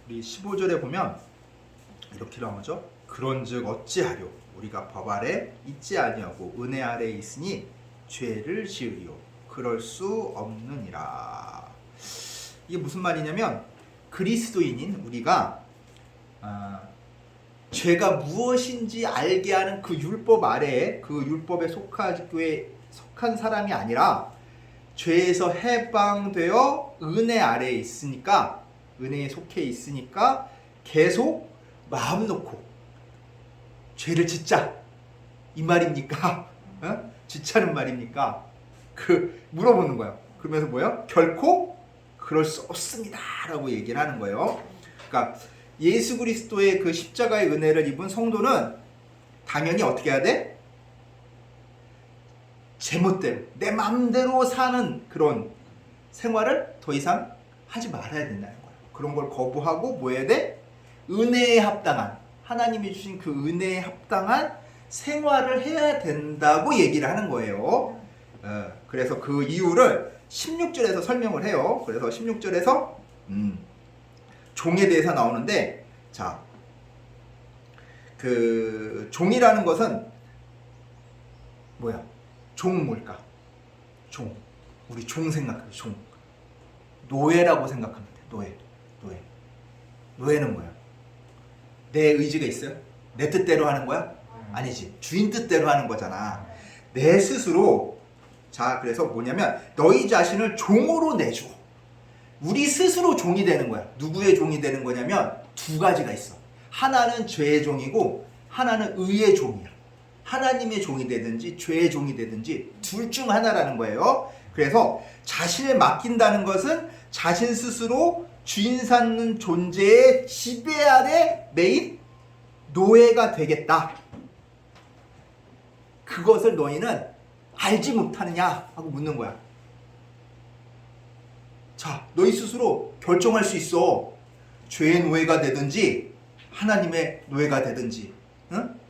우리 15절에 보면 이렇게 나오죠. 그런즉 어찌하려 우리가 법 아래 있지 아니하고 은혜 아래 있으니 죄를 지으리요 그럴 수 없느니라. 이게 무슨 말이냐면 그리스도인인 우리가 죄가 무엇인지 알게 하는 그 율법 아래에 그 율법에 속한 사람이 아니라 죄에서 해방되어 은혜 아래에 있으니까 은혜에 속해 있으니까 계속 마음 놓고 죄를 짓자 이 말입니까? 어? 짓자는 말입니까? 물어보는 거예요. 그러면서 뭐예요? 결코 그럴 수 없습니다 라고 얘기를 하는 거예요. 그러니까 예수 그리스도의 그 십자가의 은혜를 입은 성도는 당연히 어떻게 해야 돼? 제멋대로 내 마음대로 사는 그런 생활을 더 이상 하지 말아야 된다는 거예요. 그런 걸 거부하고 뭐 해야 돼? 은혜에 합당한 하나님이 주신 그 은혜에 합당한 생활을 해야 된다고 얘기를 하는 거예요. 그래서 그 이유를 16절에서 설명을 해요. 그래서 16절에서 종에 대해서 나오는데, 자, 그 종이라는 것은 뭐야? 종 뭘까? 종. 우리 종 생각해. 종. 노예라고 생각하면 돼. 노예. 노예는 뭐야? 내 의지가 있어요? 내 뜻대로 하는 거야? 아니지. 주인 뜻대로 하는 거잖아. 내 스스로. 자, 그래서 뭐냐면 너희 자신을 종으로 내줘. 우리 스스로 종이 되는 거야. 누구의 종이 되는 거냐면 두 가지가 있어. 하나는 죄의 종이고 하나는 의의 종이야. 하나님의 종이 되든지 죄의 종이 되든지 둘 중 하나라는 거예요. 그래서 자신을 맡긴다는 것은 자신 스스로 주인 삼는 존재의 지배 아래 매인 노예가 되겠다. 그것을 너희는 알지 못하느냐 하고 묻는 거야. 자, 너희 스스로 결정할 수 있어. 죄의 노예가 되든지 하나님의 노예가 되든지, 응?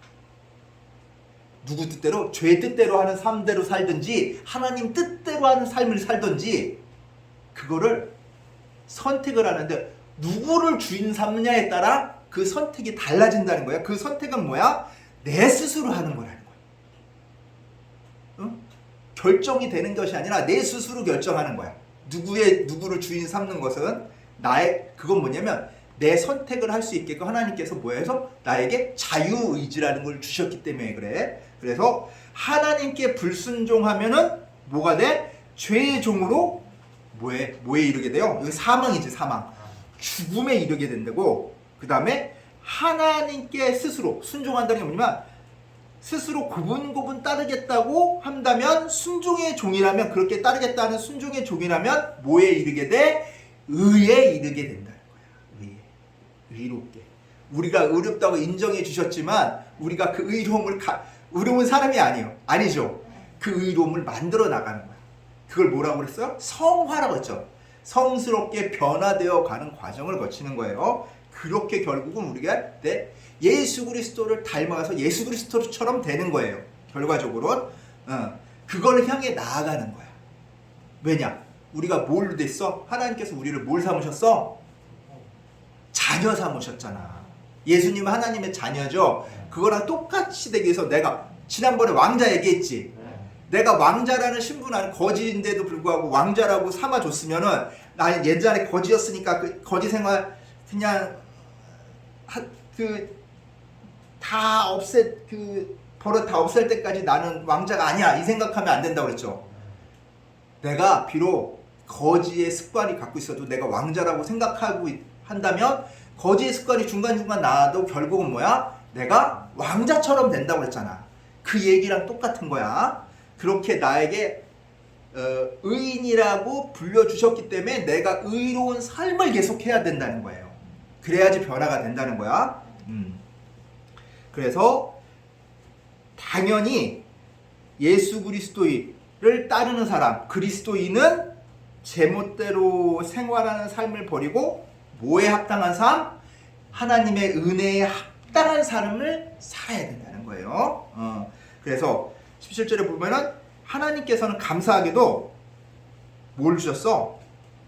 누구 뜻대로? 죄 뜻대로 하는 삶대로 살든지 하나님 뜻대로 하는 삶을 살든지 그거를 선택을 하는데 누구를 주인 삼느냐에 따라 그 선택이 달라진다는 거야. 그 선택은 뭐야? 내 스스로 하는 거라는 거야. 응? 결정이 되는 것이 아니라 내 스스로 결정하는 거야. 누구를 주인 삼는 것은 그건 뭐냐면 내 선택을 할 수 있게끔 하나님께서 뭐해서 나에게 자유의지라는 걸 주셨기 때문에 그래. 그래서 하나님께 불순종하면은 뭐가 돼? 죄의 종으로 뭐에 이르게 돼요? 이거 사망이지, 사망. 죽음에 이르게 된다고. 그 다음에 하나님께 스스로 순종한다는 게 뭐냐면 스스로 고분고분 따르겠다고 한다면 순종의 종이라면 그렇게 따르겠다는 순종의 종이라면 뭐에 이르게 돼? 의에 이르게 된다는 거야. 의롭게. 우리가 의롭다고 인정해 주셨지만 우리가 그 의로운 사람이 아니죠. 그 의로움을 만들어 나가는 거야. 그걸 뭐라고 그랬어요? 성화라고 했죠. 성스럽게 변화되어 가는 과정을 거치는 거예요. 그렇게 결국은 우리가 예수 그리스도를 닮아가서 예수 그리스도처럼 되는 거예요. 결과적으로는 그걸 향해 나아가는 거야. 왜냐? 우리가 뭘 됐어? 하나님께서 우리를 뭘 삼으셨어? 자녀 삼으셨잖아. 예수님은 하나님의 자녀죠. 그거랑 똑같이 되기 위해서 내가 지난번에 왕자 얘기했지. 내가 왕자라는 신분 안에 거지인데도 불구하고 왕자라고 삼아줬으면은 나 옛날에 거지였으니까 그 거지 생활 그냥 버릇 다 없앨 때까지 나는 왕자가 아니야 이 생각하면 안 된다고 그랬죠. 내가 비록 거지의 습관이 갖고 있어도 내가 왕자라고 생각하고 한다면 거지의 습관이 중간중간 나도 결국은 뭐야? 내가 왕자처럼 된다고 그랬잖아. 그 얘기랑 똑같은 거야. 그렇게 나에게 의인이라고 불려주셨기 때문에 내가 의로운 삶을 계속해야 된다는 거예요. 그래야지 변화가 된다는 거야. 그래서 당연히 예수 그리스도를 따르는 사람, 그리스도인은 제멋대로 생활하는 삶을 버리고 뭐에 합당한 삶? 하나님의 은혜에 합당한 삶을 살아야 된다는 거예요. 그래서 17절에 보면은 하나님께서는 감사하게도 뭘 주셨어?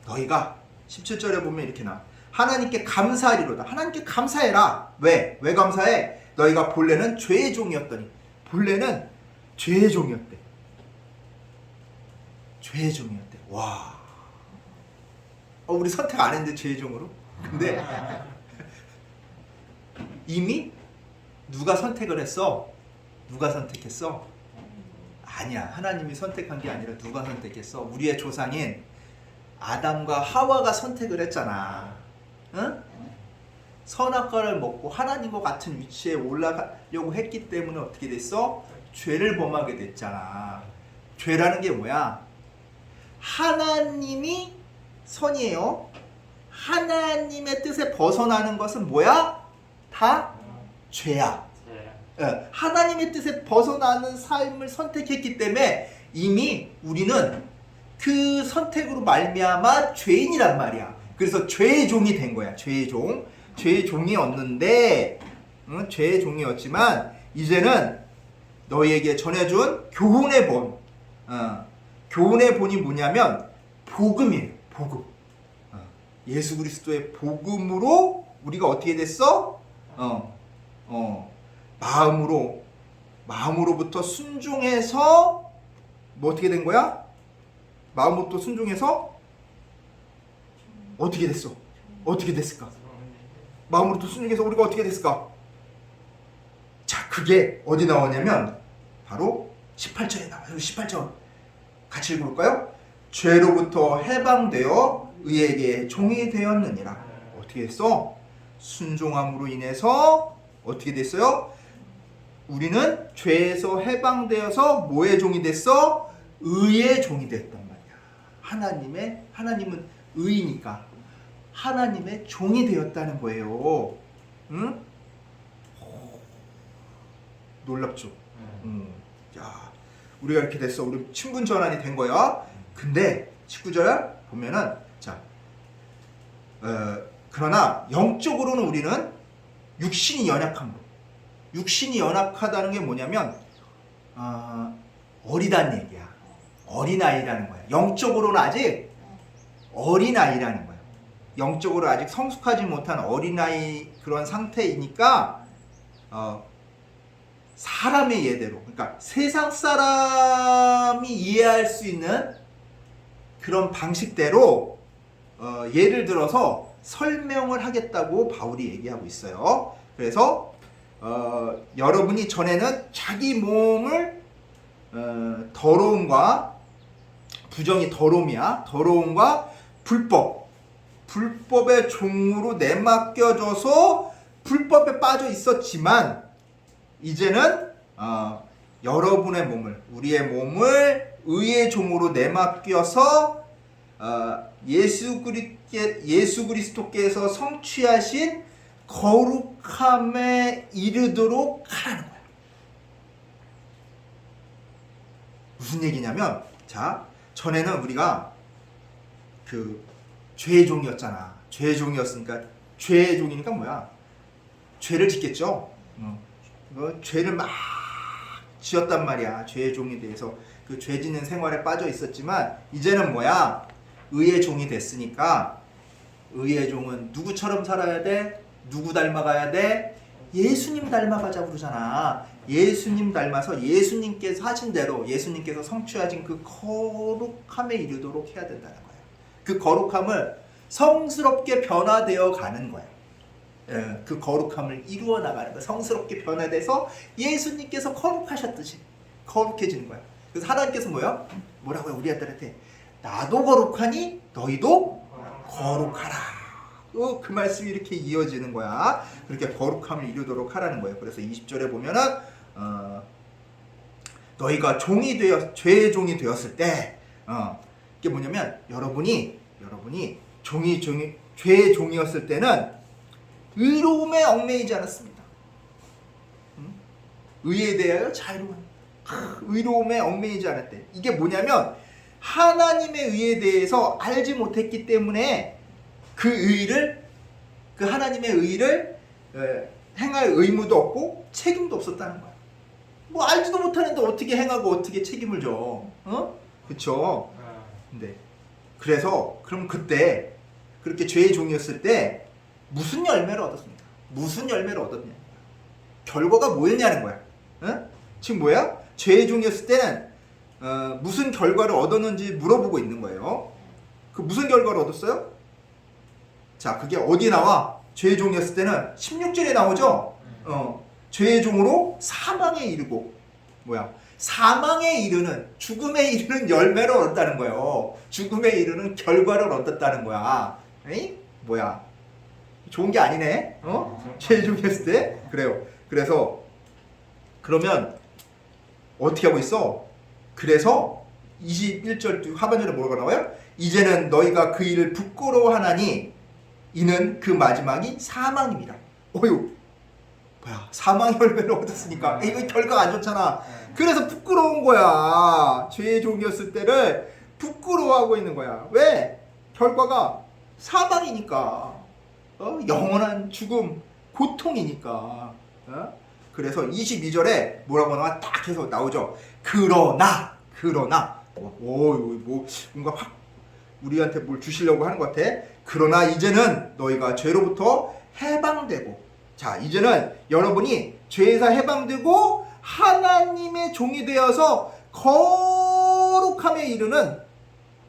너희가 17절에 보면 이렇게 나와. 하나님께 감사하리로다. 하나님께 감사해라. 왜? 왜 감사해? 너희가 본래는 죄의 종이었더니. 본래는 죄의 종이었대. 죄의 종이었대. 와. 우리 선택 안 했는데 죄의 종으로? 근데 이미 누가 선택을 했어? 누가 선택했어? 아니야. 하나님이 선택한 게 아니라 누가 선택했어? 우리의 조상인 아담과 하와가 선택을 했잖아. 응? 선악과를 먹고 하나님과 같은 위치에 올라가려고 했기 때문에 어떻게 됐어? 죄를 범하게 됐잖아. 죄라는 게 뭐야? 하나님이 선이에요. 하나님의 뜻에 벗어나는 것은 뭐야? 다 죄야. 하나님의 뜻에 벗어나는 삶을 선택했기 때문에 이미 우리는 그 선택으로 말미암아 죄인이란 말이야. 그래서 죄의 종이 된 거야. 죄의 종. 죄의 종이었는데, 죄의 종이었지만 이제는 너희에게 전해준 교훈의 본. 교훈의 본이 뭐냐면 복음이에요. 복음. 예수 그리스도의 복음으로 우리가 어떻게 됐어? 마음으로부터 순종해서 뭐 어떻게 된 거야? 마음으로부터 순종해서 어떻게 됐어? 어떻게 됐을까? 마음으로부터 순종해서 우리가 어떻게 됐을까? 자, 그게 어디 나오냐면 바로 18절에 나와요. 18절 같이 읽어볼까요? 죄로부터 해방되어 의에게 종이 되었느니라. 어떻게 했어? 순종함으로 인해서 어떻게 됐어요? 우리는 죄에서 해방되어서 뭐의 종이 됐어? 의의 종이 됐단 말이야. 하나님은 의니까 하나님의 종이 되었다는 거예요. 응? 놀랍죠? 야, 우리가 이렇게 됐어. 우리 친분 전환이 된 거야. 근데 19절 보면은 자, 그러나 영적으로는 우리는 육신이 연약한 거. 육신이 연약하다는 게 뭐냐면 어리다는 얘기야. 어린아이라는 거야. 영적으로는 아직 어린아이라는 거야. 영적으로 아직 성숙하지 못한 어린아이 그런 상태이니까 사람의 예대로, 그러니까 세상 사람이 이해할 수 있는 그런 방식대로 예를 들어서 설명을 하겠다고 바울이 얘기하고 있어요. 그래서 여러분이 전에는 자기 몸을 더러움과 부정이 더러움이야. 더러움과 불법의 종으로 내맡겨져서 불법에 빠져 있었지만 이제는 여러분의 몸을, 우리의 몸을 의의 종으로 내맡겨서 예수 그리스도께서 성취하신 거룩함에 이르도록 하라는 거야. 무슨 얘기냐면, 자, 전에는 우리가 그 죄의 종이었잖아. 죄의 종이었으니까, 죄의 종이니까 뭐야? 죄를 짓겠죠. 죄를 막 지었단 말이야. 죄의 종이 돼서 그 죄 짓는 생활에 빠져 있었지만 이제는 뭐야? 의의 종이 됐으니까 의의 종은 누구처럼 살아야 돼? 누구 닮아가야 돼? 예수님 닮아가자고 그러잖아. 예수님 닮아서 예수님께서 하신 대로 예수님께서 성취하신 그 거룩함에 이르도록 해야 된다는 거야. 그 거룩함을 성스럽게 변화되어 가는 거야. 그 거룩함을 이루어 나가는 거야. 성스럽게 변화돼서 예수님께서 거룩하셨듯이 거룩해지는 거야. 그래서 하나님께서 뭐라고요? 우리 아들한테 나도 거룩하니 너희도 거룩하라. 또 그 말씀이 이렇게 이어지는 거야. 그렇게 거룩함을 이루도록 하라는 거예요. 그래서 20절에 보면은 너희가 죄의 종이 되었을 때 이게 뭐냐면 여러분이 죄의 종이었을 때는 의로움에 얽매이지 않았습니다. 의에 대하여 자유로운 의로움에 얽매이지 않았대. 이게 뭐냐면 하나님의 의에 대해서 알지 못했기 때문에 그 하나님의 의를 행할 의무도 없고 책임도 없었다는 거야. 뭐 알지도 못하는데 어떻게 행하고 어떻게 책임을 져? 그쵸? 근데 그래서 그럼 그때 그렇게 죄의 종이었을 때 무슨 열매를 얻었습니까? 무슨 열매를 얻었냐? 결과가 뭐였냐는 거야. 어? 지금 뭐야? 죄의 종이었을 때는 무슨 결과를 얻었는지 물어보고 있는 거예요. 그 무슨 결과를 얻었어요? 자, 그게 어디 나와? 죄의 종이었을 때는 16절에 나오죠? 죄의 종으로 사망에 이르고, 뭐야? 사망에 이르는, 죽음에 이르는 열매를 얻었다는 거예요. 죽음에 이르는 결과를 얻었다는 거야. 에이? 뭐야? 좋은 게 아니네? 죄의 종이었을 때? 그래요. 그래서, 그러면, 어떻게 하고 있어? 그래서, 21절 하반절에 뭐라고 나와요? 이제는 너희가 그 일을 부끄러워하나니, 이는 그 마지막이 사망입니다. 어휴, 뭐야, 사망의 열매를 얻었으니까 이거 결과가 안 좋잖아. 그래서 부끄러운 거야. 죄의 종이었을 때를 부끄러워하고 있는 거야. 왜? 결과가 사망이니까. 영원한 죽음, 고통이니까. 그래서 22절에 뭐라고 나와? 딱 해서 나오죠. 그러나 뭔가 확 우리한테 뭘 주시려고 하는 것 같아. 그러나 이제는 너희가 죄로부터 해방되고, 자, 이제는 여러분이 죄에서 해방되고 하나님의 종이 되어서 거룩함에 이르는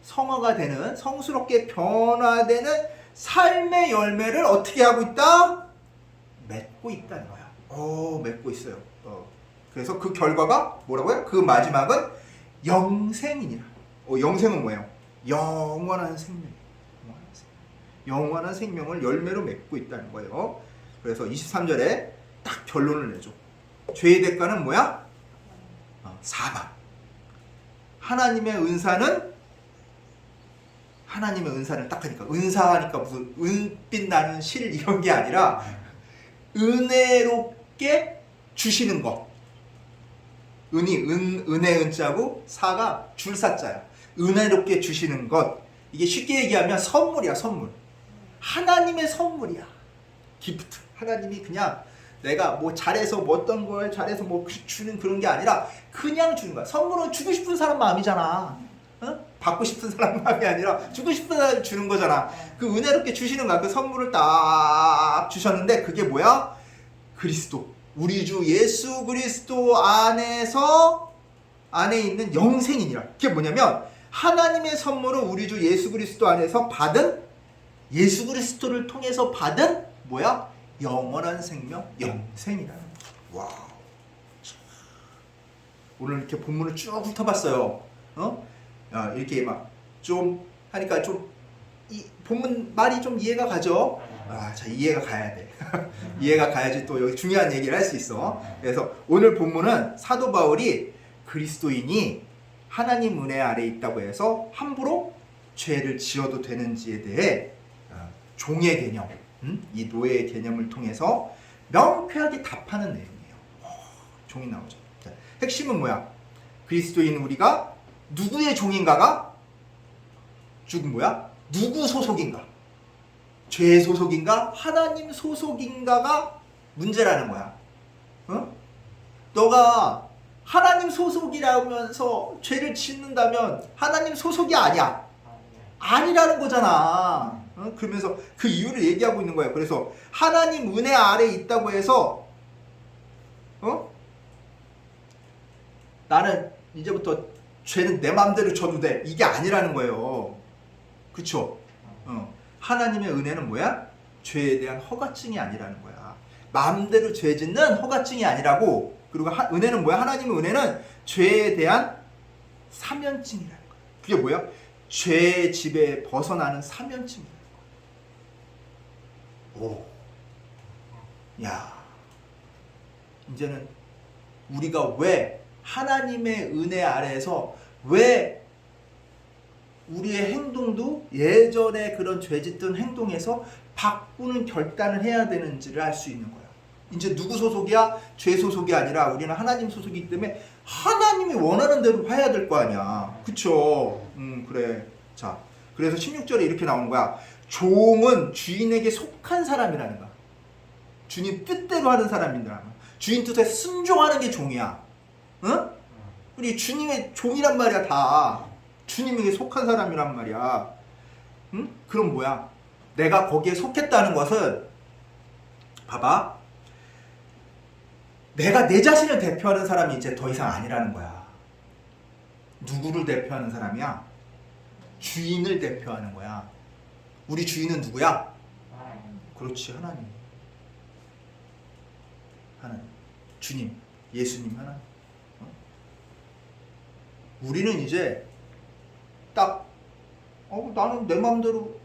성화가 되는, 성스럽게 변화되는 삶의 열매를 어떻게 하고 있다? 맺고 있다는 거야. 맺고 있어요. 그래서 그 결과가 뭐라고요? 그 마지막은 영생이니라. 영생은 뭐예요? 영원한 생명. 영원한 생명을 열매로 맺고 있다는 거예요. 그래서 23절에 딱 결론을 내죠. 죄의 대가는 뭐야? 사망. 하나님의 은사는 딱 하니까, 은사하니까 무슨 은빛 나는 실 이런 게 아니라 은혜롭게 주시는 것. 은혜 은자고 사가 줄사자야. 은혜롭게 주시는 것. 이게 쉽게 얘기하면 선물이야, 선물. 하나님의 선물이야. 기프트. 하나님이 그냥 내가 뭐 잘해서 뭐 어떤 걸 잘해서 뭐 주는 그런 게 아니라 그냥 주는 거야. 선물은 주고 싶은 사람 마음이잖아. 받고 싶은 사람 마음이 아니라 주고 싶은 사람 주는 거잖아. 그 은혜롭게 주시는 거야. 그 선물을 딱 주셨는데 그게 뭐야? 그리스도. 우리 주 예수 그리스도 안에 있는 영생이니라. 그게 뭐냐면 하나님의 선물은 우리 주 예수 그리스도 안에서 받은, 예수 그리스도를 통해서 받은 뭐야? 영원한 생명, 영생이라는 거야. 와우. 오늘 이렇게 본문을 쭉 훑어봤어요. 이렇게 막 좀 하니까 좀 이 본문 말이 좀 이해가 가죠? 자, 이해가 가야 돼. 이해가 가야지 또 여기 중요한 얘기를 할 수 있어. 그래서 오늘 본문은 사도 바울이 그리스도인이 하나님 은혜 아래 있다고 해서 함부로 죄를 지어도 되는지에 대해 종의 개념, 이 노예의 개념을 통해서 명쾌하게 답하는 내용이에요. 종이 나오죠. 자, 핵심은 뭐야? 그리스도인 우리가 누구의 종인가가 지금 뭐야? 누구 소속인가? 죄 소속인가? 하나님 소속인가가 문제라는 거야. 너가 하나님 소속이라면서 죄를 짓는다면 하나님 소속이 아니야. 아니라는 거잖아. 그러면서 그 이유를 얘기하고 있는 거야. 그래서 하나님 은혜 아래 있다고 해서 나는 이제부터 죄는 내 마음대로 져도 돼. 이게 아니라는 거예요. 그쵸? 하나님의 은혜는 뭐야? 죄에 대한 허가증이 아니라는 거야. 마음대로 죄 짓는 허가증이 아니라고. 그리고 은혜는 뭐야? 하나님의 은혜는 죄에 대한 사면증이라는 거야. 그게 뭐야? 죄의 지배에 벗어나는 사면증이라는 거야. 야, 이제는 우리가 왜 하나님의 은혜 아래에서 왜 우리의 행동도 예전에 그런 죄짓던 행동에서 바꾸는 결단을 해야 되는지를 알 수 있는 거야. 이제 누구 소속이야? 죄 소속이 아니라 우리는 하나님 소속이기 때문에 하나님이 원하는 대로 해야 될 거 아니야. 그쵸? 그래. 자, 그래서 16절에 이렇게 나오는 거야. 종은 주인에게 속한 사람이라는 거야. 주님 뜻대로 하는 사람이라는 거야. 주인 뜻에 순종하는 게 종이야. 응? 우리 주님의 종이란 말이야, 다. 주님에게 속한 사람이란 말이야. 응? 그럼 뭐야? 내가 거기에 속했다는 것은 봐봐. 내가 내 자신을 대표하는 사람이 이제 더 이상 아니라는 거야. 누구를 대표하는 사람이야? 주인을 대표하는 거야. 우리 주인은 누구야? 그렇지, 하나님. 하나님. 주님, 예수님 하나님. 우리는 이제 딱 나는 내 마음대로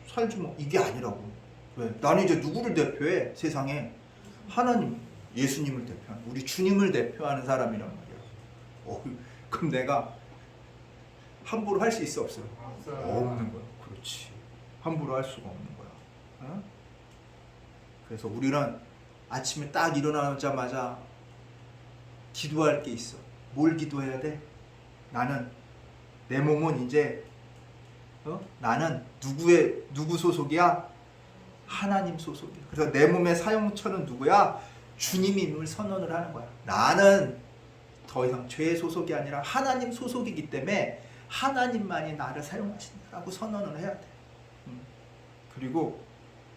살지 뭐 이게 아니라고. 왜? 나는 이제 누구를 대표해? 세상에 하나님, 예수님을 대표하는, 우리 주님을 대표하는 사람이란 말이야. 그럼 내가 함부로 할 수 있어, 없어요? 없는 거야. 그렇지. 함부로 할 수가 없는 거야. 어? 그래서 우리는 아침에 딱 일어나자마자 기도할 게 있어. 뭘 기도해야 돼? 나는 내 몸은 이제 나는 누구 소속이야? 하나님 소속이야. 그래서 내 몸의 사용처는 누구야? 주님임을 선언을 하는 거야. 나는 더 이상 죄의 소속이 아니라 하나님 소속이기 때문에 하나님만이 나를 사용하신다라고 선언을 해야 돼. 그리고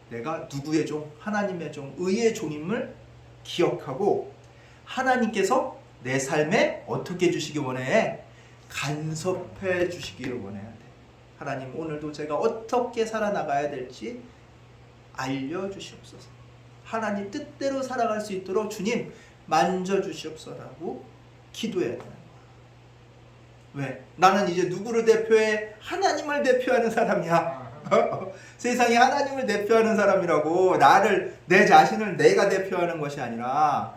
내가 누구의 종? 하나님의 종, 의의 종임을 기억하고 하나님께서 내 삶에 어떻게 해주시기 원해? 간섭해 주시기를 원해야 돼. 하나님, 오늘도 제가 어떻게 살아나가야 될지 알려주시옵소서. 하나님 뜻대로 살아갈 수 있도록 주님 만져주시옵소서라고 기도해야 되는 거야. 왜? 나는 이제 누구를 대표해? 하나님을 대표하는 사람이야. 세상에 하나님을 대표하는 사람이라고. 내 자신을 내가 대표하는 것이 아니라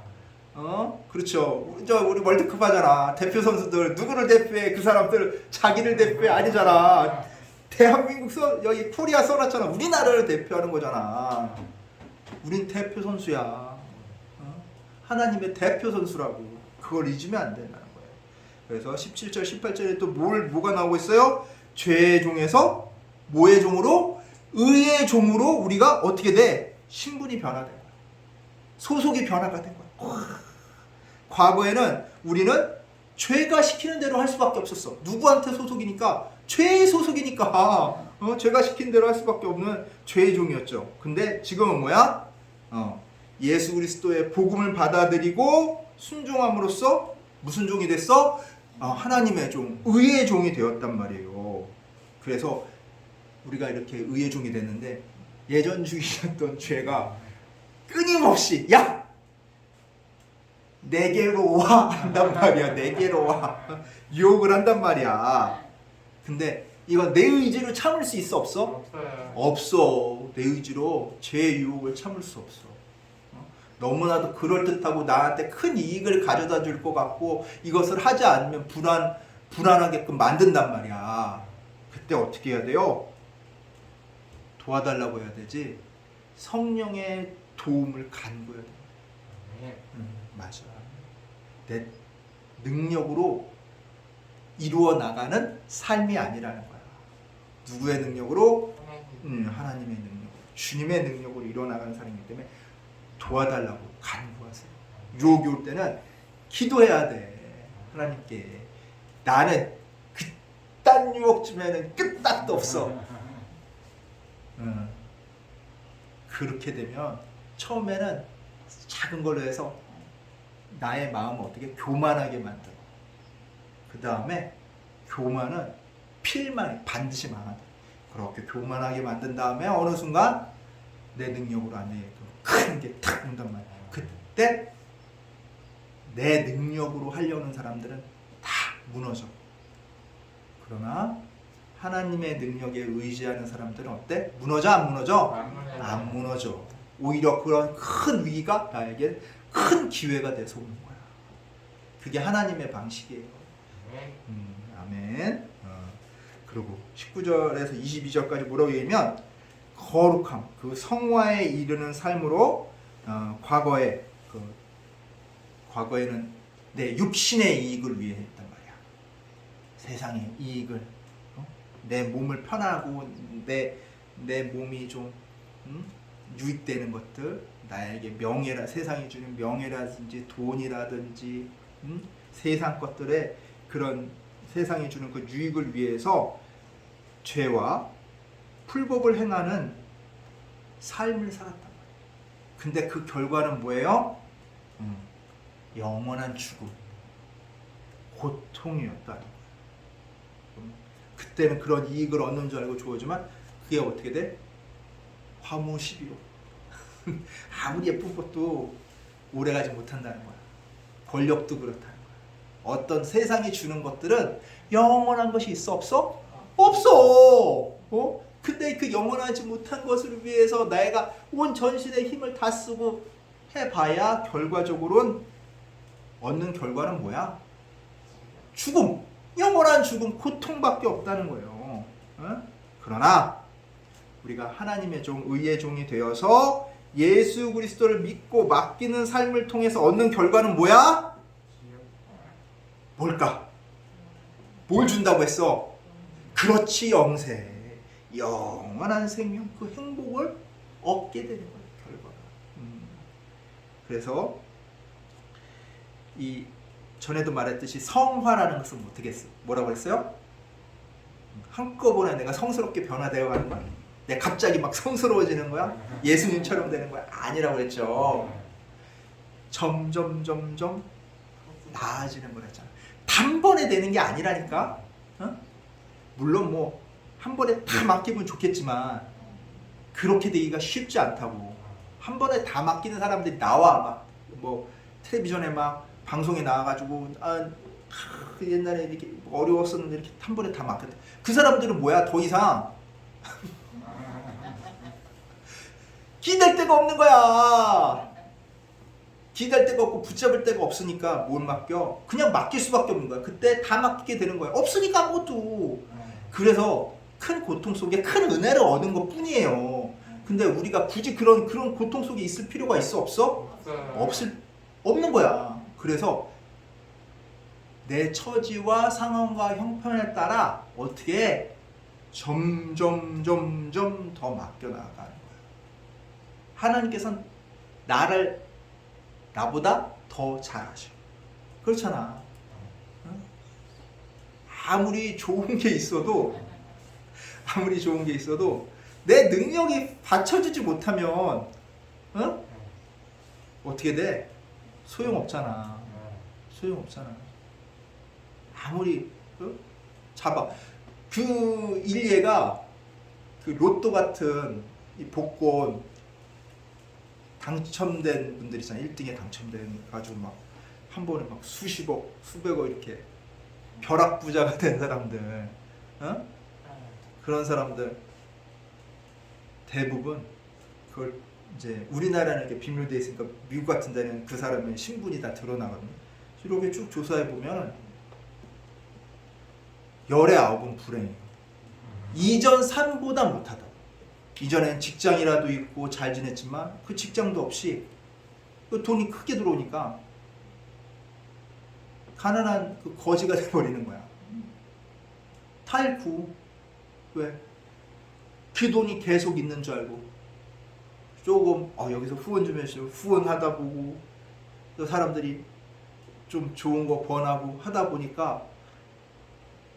그렇죠. 우리 월드컵 하잖아. 대표 선수들 누구를 대표해? 그 사람들 자기를 대표해? 아니잖아. 대한민국 여기 코리아 써놨잖아. 우리나라를 대표하는 거잖아. 우린 대표 선수야. 하나님의 대표 선수라고. 그걸 잊으면 안 된다는 거예요. 그래서 17절 18절에 또 뭐가 나오고 있어요? 죄의 종에서 뭐의 종으로? 의의 종으로 우리가 어떻게 돼? 신분이 변화된 거야. 소속이 변화가 된 거야. 과거에는 우리는 죄가 시키는 대로 할 수밖에 없었어. 누구한테 소속이니까? 죄의 소속이니까 죄가 시킨 대로 할 수밖에 없는 죄의 종이었죠. 근데 지금은 뭐야? 예수 그리스도의 복음을 받아들이고 순종함으로써 무슨 종이 됐어? 하나님의 종, 의의 종이 되었단 말이에요. 그래서 우리가 이렇게 의의 종이 됐는데 예전 중이었던 죄가 끊임없이 야! 내게로 와! 한단 말이야. 내게로 와. 유혹을 한단 말이야. 근데 이건 내 의지로 참을 수 있어? 없어? 없어. 내 의지로 죄의 유혹을 참을 수 없어. 너무나도 그럴듯하고 나한테 큰 이익을 가져다 줄 것 같고 이것을 하지 않으면 불안하게끔 만든단 말이야. 그때 어떻게 해야 돼요? 도와달라고 해야 되지. 성령의 도움을 간구해야 돼. 맞아. 내 능력으로 이루어 나가는 삶이 아니라는 거야. 누구의 능력으로? 하나님의 능력, 주님의 능력으로 이루어 나가는 사람이기 때문에 도와달라고 간구하세요. 유혹이 올 때는 기도해야 돼. 하나님께 나는 그딴 유혹쯤에는 끄떡도 없어. 그렇게 되면 처음에는 작은 걸로 해서 나의 마음을 어떻게 교만하게 만들어. 그 다음에 교만은 필만 반드시 망한다. 그렇게 교만하게 만든 다음에 어느 순간 내 능력으로 안 되게 큰 게 탁 온단 말이야. 그때 내 능력으로 하려는 사람들은 다 무너져. 그러나 하나님의 능력에 의지하는 사람들은 어때? 무너져? 안 무너져? 안 무너져. 오히려 그런 큰 위기가 나에게 큰 기회가 돼서 오는 거야. 그게 하나님의 방식이에요. 아멘. 그리고 19절에서 22절까지 뭐라고 얘기하면 거룩함, 그 성화에 이르는 삶으로 과거에는 내 육신의 이익을 위해 했단 말이야. 세상의 이익을, 내 몸을 편하고 내 몸이 좀 유익되는 것들, 나에게 세상이 주는 명예라든지 돈이라든지 세상 것들의 그런 세상이 주는 그 유익을 위해서 죄와 풀법을 행하는 삶을 살았단 말이에요. 근데 그 결과는 뭐예요? 영원한 죽음, 고통이었다는 거예요. 그때는 그런 이익을 얻는 줄 알고 좋아지만 그게 어떻게 돼? 화무시비로 아무리 예쁜 것도 오래가지 못한다는 거야. 권력도 그렇다는 거야. 어떤 세상이 주는 것들은 영원한 것이 있어 없어? 없어. 근데 그 영원하지 못한 것을 위해서 내가 온 전신의 힘을 다 쓰고 해봐야 결과적으로는 얻는 결과는 뭐야? 죽음. 영원한 죽음, 고통밖에 없다는 거예요. 그러나 우리가 하나님의 종, 의의 종이 되어서 예수 그리스도를 믿고 맡기는 삶을 통해서 얻는 결과는 뭐야? 뭘까? 뭘 준다고 했어? 그렇지, 영생. 영원한 생명, 그 행복을 얻게 되는 거예요, 결과가. 그래서 이 전에도 말했듯이 성화라는 것은 어떻게 했어? 뭐라고 했어요? 한꺼번에 내가 성스럽게 변화되어 가는 거야? 내가 갑자기 막 성스러워지는 거야? 예수님처럼 되는 거야? 아니라고 그랬죠. 점점 나아지는 거랬잖아. 단번에 되는 게 아니라니까. 물론 뭐 한 번에 다 맡기면 좋겠지만 그렇게 되기가 쉽지 않다고. 한 번에 다 맡기는 사람들이 나와. 막 뭐 텔레비전에 막 방송에 나와가지고 옛날에 이렇게 어려웠었는데 이렇게 한 번에 다 맡겼다. 그 사람들은 뭐야? 더 이상 기댈 데가 없는 거야. 기댈 데가 없고 붙잡을 데가 없으니까 뭘 맡겨? 그냥 맡길 수밖에 없는 거야. 그때 다 맡기게 되는 거야. 없으니까 아무것도. 그래서 큰 고통 속에 큰 은혜를 얻은 것 뿐이에요. 근데 우리가 굳이 그런 고통 속에 있을 필요가 있어? 없어? 없는 거야. 그래서 내 처지와 상황과 형편에 따라 어떻게 점점 더 맡겨나가는 거야. 하나님께서는 나보다 더 잘 아셔. 그렇잖아. 아무리 좋은 게 있어도 내 능력이 받쳐주지 못하면 어떻게 돼? 소용없잖아. 아무리 잡아. 그 일례가 그 로또 같은 이 복권 당첨된 분들 있잖아. 1등에 당첨된 가지고 막 한 번에 막 수십억, 수백억 이렇게 벼락부자가 된 사람들, 그런 사람들 대부분 그걸 이제 우리나라는 이렇게 비밀되어 있으니까 미국 같은 데는 그 사람의 신분이 다 드러나거든요. 이렇게 쭉 조사해 보면 열의 9은 불행해요. 이전 삶보다 못하다. 이전엔 직장이라도 있고 잘 지냈지만 그 직장도 없이 그 돈이 크게 들어오니까 가난한 그 거지가 돼버리는 거야. 탈구. 왜? 그 돈이 계속 있는 줄 알고 조금 여기서 후원 좀 해주세요. 후원하다 보고 또 사람들이 좀 좋은 거 권하고 하다 보니까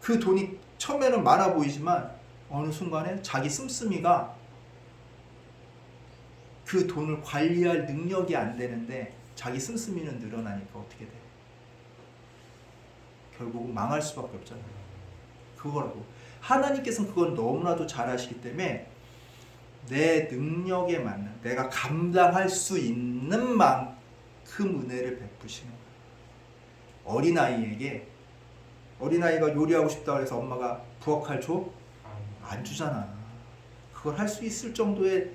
그 돈이 처음에는 많아 보이지만 어느 순간에 자기 씀씀이가 그 돈을 관리할 능력이 안 되는데 자기 씀씀이는 늘어나니까 어떻게 돼? 결국은 망할 수밖에 없잖아요. 그거라고. 하나님께서는 그건 너무나도 잘 아시기 때문에 내 능력에 맞는, 내가 감당할 수 있는 만큼 은혜를 베푸시는 거예요. 어린아이가 요리하고 싶다고 해서 엄마가 부엌칼 줘? 안 주잖아. 그걸 할 수 있을 정도의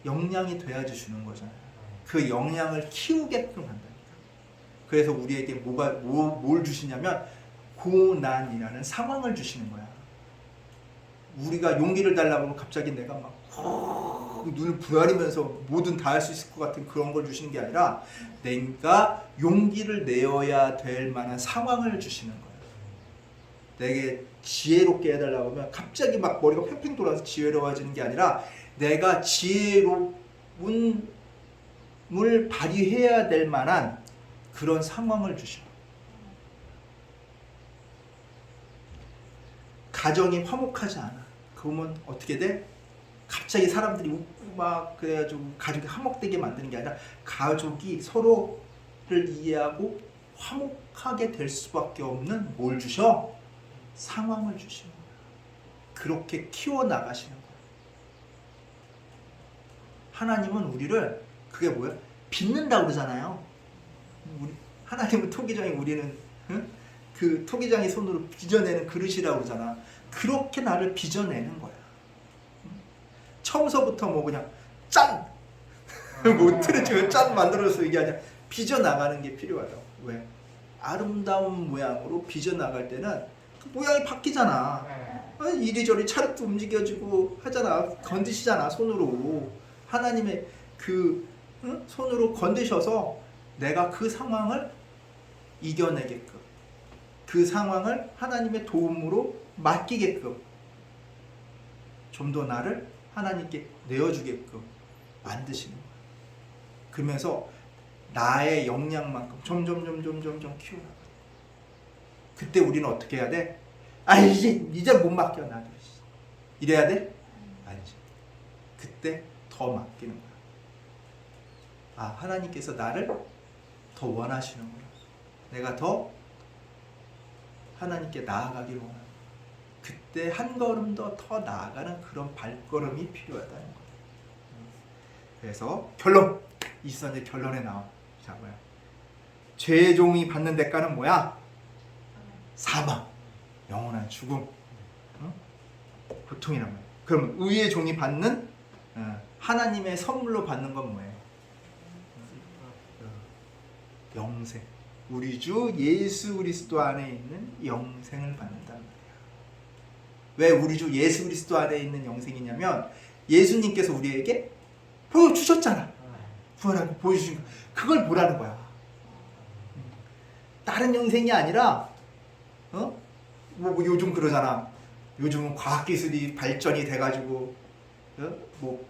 역량이 돼야지 주는 거잖아요. 그 역량을 키우게끔 한다니까. 그래서 우리에게 뭘 주시냐면 고난이라는 상황을 주시는 거야. 우리가 용기를 달라고 하면 갑자기 내가 막 눈을 부라리면서 뭐든 다 할 수 있을 것 같은 그런 걸 주시는 게 아니라 내가 용기를 내어야 될 만한 상황을 주시는 거예요. 내게 지혜롭게 해달라고 하면 갑자기 막 머리가 팽팽 돌아서 지혜로워지는 게 아니라 내가 지혜로움을 발휘해야 될 만한 그런 상황을 주셔. 가정이 화목하지 않아. 그러면 어떻게 돼? 갑자기 사람들이 웃고 막 그래가지고 가족이 화목되게 만드는 게 아니라 가족이 서로를 이해하고 화목하게 될 수밖에 없는 뭘 주셔? 상황을 주시는 거예요. 그렇게 키워나가시는 거예요. 하나님은 우리를 그게 뭐야? 빚는다고 그러잖아요. 하나님은 토기장이 우리는 그 토기장이 손으로 빚어내는 그릇이라고 그러잖아. 그렇게 나를 빚어내는 거야. 처음서부터 뭐 그냥 짠! 뭐 틀어지면 짠 만들어서 이게 아니라 빚어나가는 게 필요하다고. 왜? 아름다운 모양으로 빚어나갈 때는 그 모양이 바뀌잖아. 이리저리 차력도 움직여지고 하잖아. 건드시잖아 손으로. 하나님의 그 손으로 건드셔서 내가 그 상황을 이겨내게끔, 그 상황을 하나님의 도움으로 맡기게끔, 좀 더 나를 하나님께 내어주게끔 만드시는 거예요. 그러면서 나의 역량만큼 점점 키워나가요. 그때 우리는 어떻게 해야 돼? 아 이제 못 맡겨 나도. 이래야 돼? 아니지. 그때 더 맡기는 거야. 아 하나님께서 나를 더 원하시는구나. 내가 더 하나님께 나아가기를 원하는. 그때 한 걸음 더 나아가는 그런 발걸음이 필요하다는 거예요. 그래서 결론, 24절 결론에 나와. 자 뭐야? 죄의 종이 받는 대가는 뭐야? 사망, 영원한 죽음, 고통이란 말이야. 그럼 의의 종이 받는 하나님의 선물로 받는 건 뭐예요? 영생. 우리 주 예수 그리스도 안에 있는 영생을 받는단 말이야. 왜 우리 주 예수 그리스도 안에 있는 영생이냐면 예수님께서 우리에게 보여주셨잖아. 부활하고 보여주신 거. 그걸 보라는 거야. 다른 영생이 아니라 뭐 요즘 그러잖아. 요즘은 과학기술이 발전이 돼가지고 뭐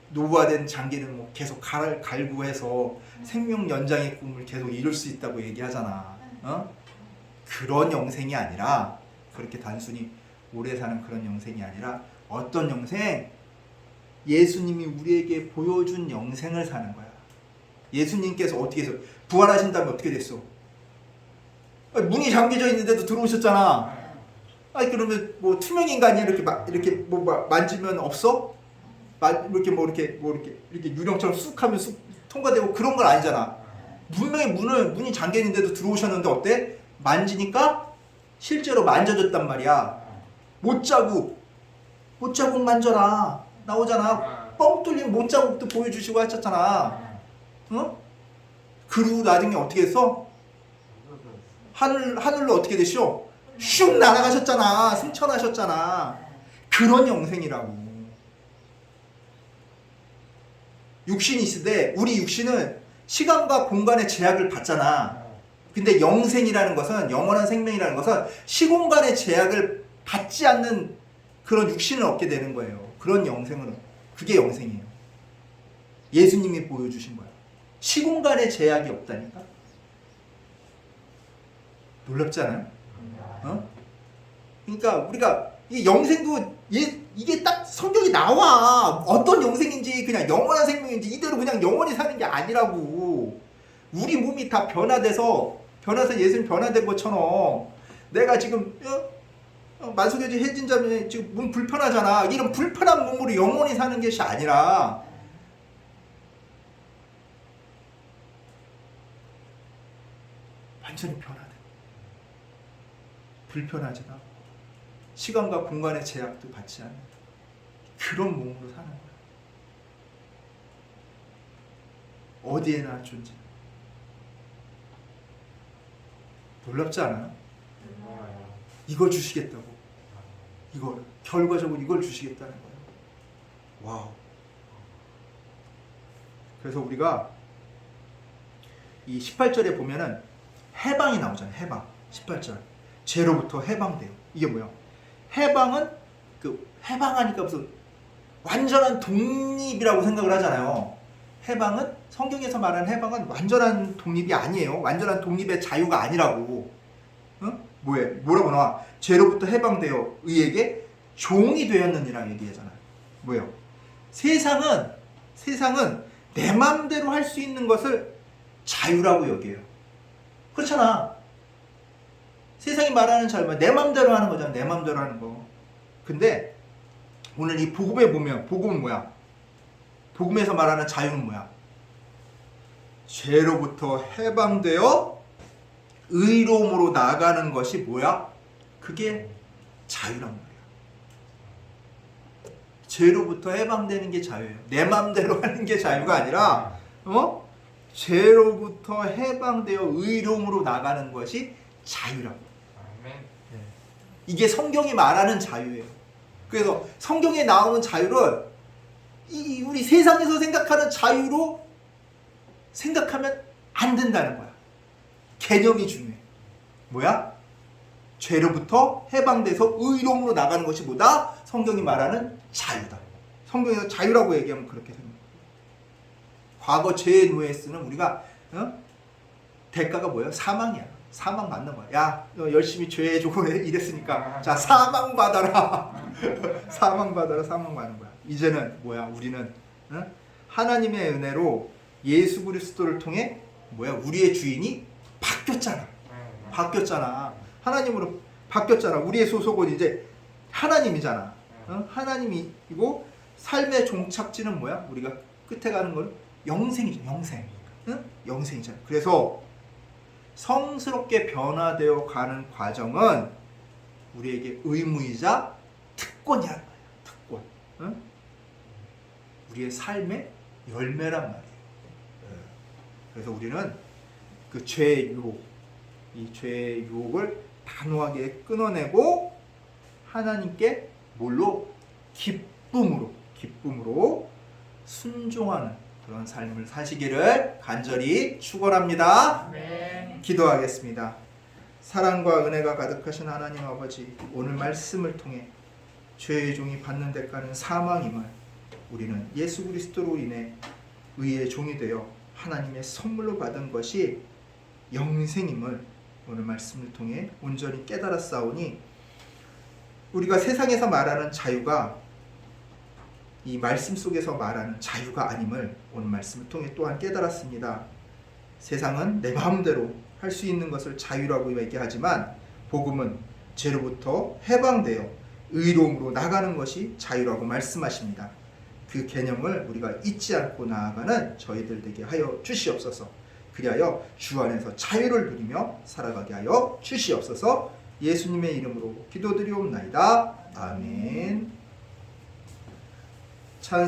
노후화된 장기는 뭐 계속 갈구해서 생명 연장의 꿈을 계속 이룰 수 있다고 얘기하잖아. 그런 영생이 아니라, 그렇게 단순히 오래 사는 그런 영생이 아니라 어떤 영생? 예수님이 우리에게 보여준 영생을 사는 거야. 예수님께서 어떻게 해서 부활하신 다음에 어떻게 됐어? 문이 잠겨져 있는데도 들어오셨잖아. 그러면 뭐 투명 인간이 이렇게 뭐 만지면 없어? 이렇게 유령처럼 쑥 하면 쑥 통과되고 그런 건 아니잖아. 분명히 문이 잠겨 있는데도 들어오셨는데 어때? 만지니까 실제로 만져졌단 말이야. 못자국 만져라 나오잖아. 뻥 뚫린 못자국도 보여주시고 하셨잖아. 그리고 나중에 어떻게 했어? 하늘로 어떻게 되시오? 슉 날아가셨잖아. 승천하셨잖아. 그런 영생이라고. 육신이 있으되 우리 육신은 시간과 공간의 제약을 받잖아. 근데 영생이라는 것은, 영원한 생명이라는 것은 시공간의 제약을 받지 않는 그런 육신을 얻게 되는 거예요. 그런 영생은, 그게 영생이에요. 예수님이 보여주신 거야. 시공간의 제약이 없다니까. 놀랍지 않아요? 그러니까 우리가 이 영생도 이게 딱 성경이 나와. 어떤 영생인지, 그냥 영원한 생명인지 이대로 그냥 영원히 사는 게 아니라고. 우리 몸이 다 변화돼서 예수님 변화된 것처럼 내가 지금 만수교지 해진자면 지금 몸 불편하잖아. 이런 불편한 몸으로 영원히 사는 것이 아니라 완전히 변화돼. 불편하지도 않고 시간과 공간의 제약도 받지 않는 그런 몸으로 사는 거야. 어디에나 존재. 놀랍지 않아요? 이걸 주시겠다고. 이걸 결과적으로 이걸 주시겠다는 거예요. 와우. 그래서 우리가 이 18절에 보면은 해방이 나오잖아요. 해방. 18절. 죄로부터 해방돼요. 이게 뭐야? 해방은 해방하니까 무슨 완전한 독립이라고 생각을 하잖아요. 해방은, 성경에서 말하는 해방은 완전한 독립이 아니에요. 완전한 독립의 자유가 아니라고. 뭐라고 나와? 죄로부터 해방되어 의에게 종이 되었느니라 얘기하잖아요. 뭐예요? 세상은 내 마음대로 할 수 있는 것을 자유라고 여겨요. 그렇잖아. 세상이 말하는 자유는 내 마음대로 하는 거잖아. 내 마음대로 하는 거. 근데 오늘 이 복음에 보면 복음은 뭐야? 복음에서 말하는 자유는 뭐야? 죄로부터 해방되어 의로움으로 나아가는 것이 뭐야? 그게 자유란 말이야. 죄로부터 해방되는 게 자유예요. 내 마음대로 하는 게 자유가 아니라 죄로부터 해방되어 의로움으로 나가는 것이 자유라고. 이게 성경이 말하는 자유예요. 그래서 성경에 나오는 자유를 우리 세상에서 생각하는 자유로 생각하면 안 된다는 거야. 개념이 중요해. 뭐야? 죄로부터 해방돼서 의로움으로 나가는 것이 뭐다? 성경이 말하는 자유다. 성경에서 자유라고 얘기하면 그렇게 됩니다. 과거 죄의 노예에 쓰는 우리가 대가가 뭐예요? 사망이야. 사망 받는 거야. 야, 너 열심히 죄해주고 이랬으니까 자, 사망 받아라. 사망 받아라. 사망 받는 거야. 이제는 뭐야? 우리는 하나님의 은혜로 예수 그리스도를 통해 뭐야? 우리의 주인이 바뀌었잖아. 바뀌었잖아. 하나님으로 바뀌었잖아. 우리의 소속은 이제 하나님이잖아. 하나님이고 삶의 종착지는 뭐야? 우리가 끝에 가는 걸 영생이죠. 영생. 영생이잖아. 그래서 성스럽게 변화되어 가는 과정은 우리에게 의무이자 특권이란 말이야. 특권. 우리의 삶의 열매란 말이에요. 그래서 우리는 그 죄의 유혹, 이 죄의 유혹을 단호하게 끊어내고 하나님께 뭘로? 기쁨으로 순종하는 그런 삶을 사시기를 간절히 축원합니다. 네. 기도하겠습니다. 사랑과 은혜가 가득하신 하나님 아버지, 오늘 말씀을 통해 죄의 종이 받는 대가는 사망임을, 우리는 예수 그리스도로 인해 의의 종이 되어 하나님의 선물로 받은 것이 영생임을 오늘 말씀을 통해 온전히 깨달았사오니, 우리가 세상에서 말하는 자유가 이 말씀 속에서 말하는 자유가 아님을 오늘 말씀을 통해 또한 깨달았습니다. 세상은 내 마음대로 할 수 있는 것을 자유라고 얘기하지만 복음은 죄로부터 해방되어 의로움으로 나가는 것이 자유라고 말씀하십니다. 그 개념을 우리가 잊지 않고 나아가는 저희들 되게 하여 주시옵소서. 그리하여 주 안에서 자유를 누리며 살아가게 하여 주시옵소서. 예수님의 이름으로 기도드리옵나이다. 아멘. 찬송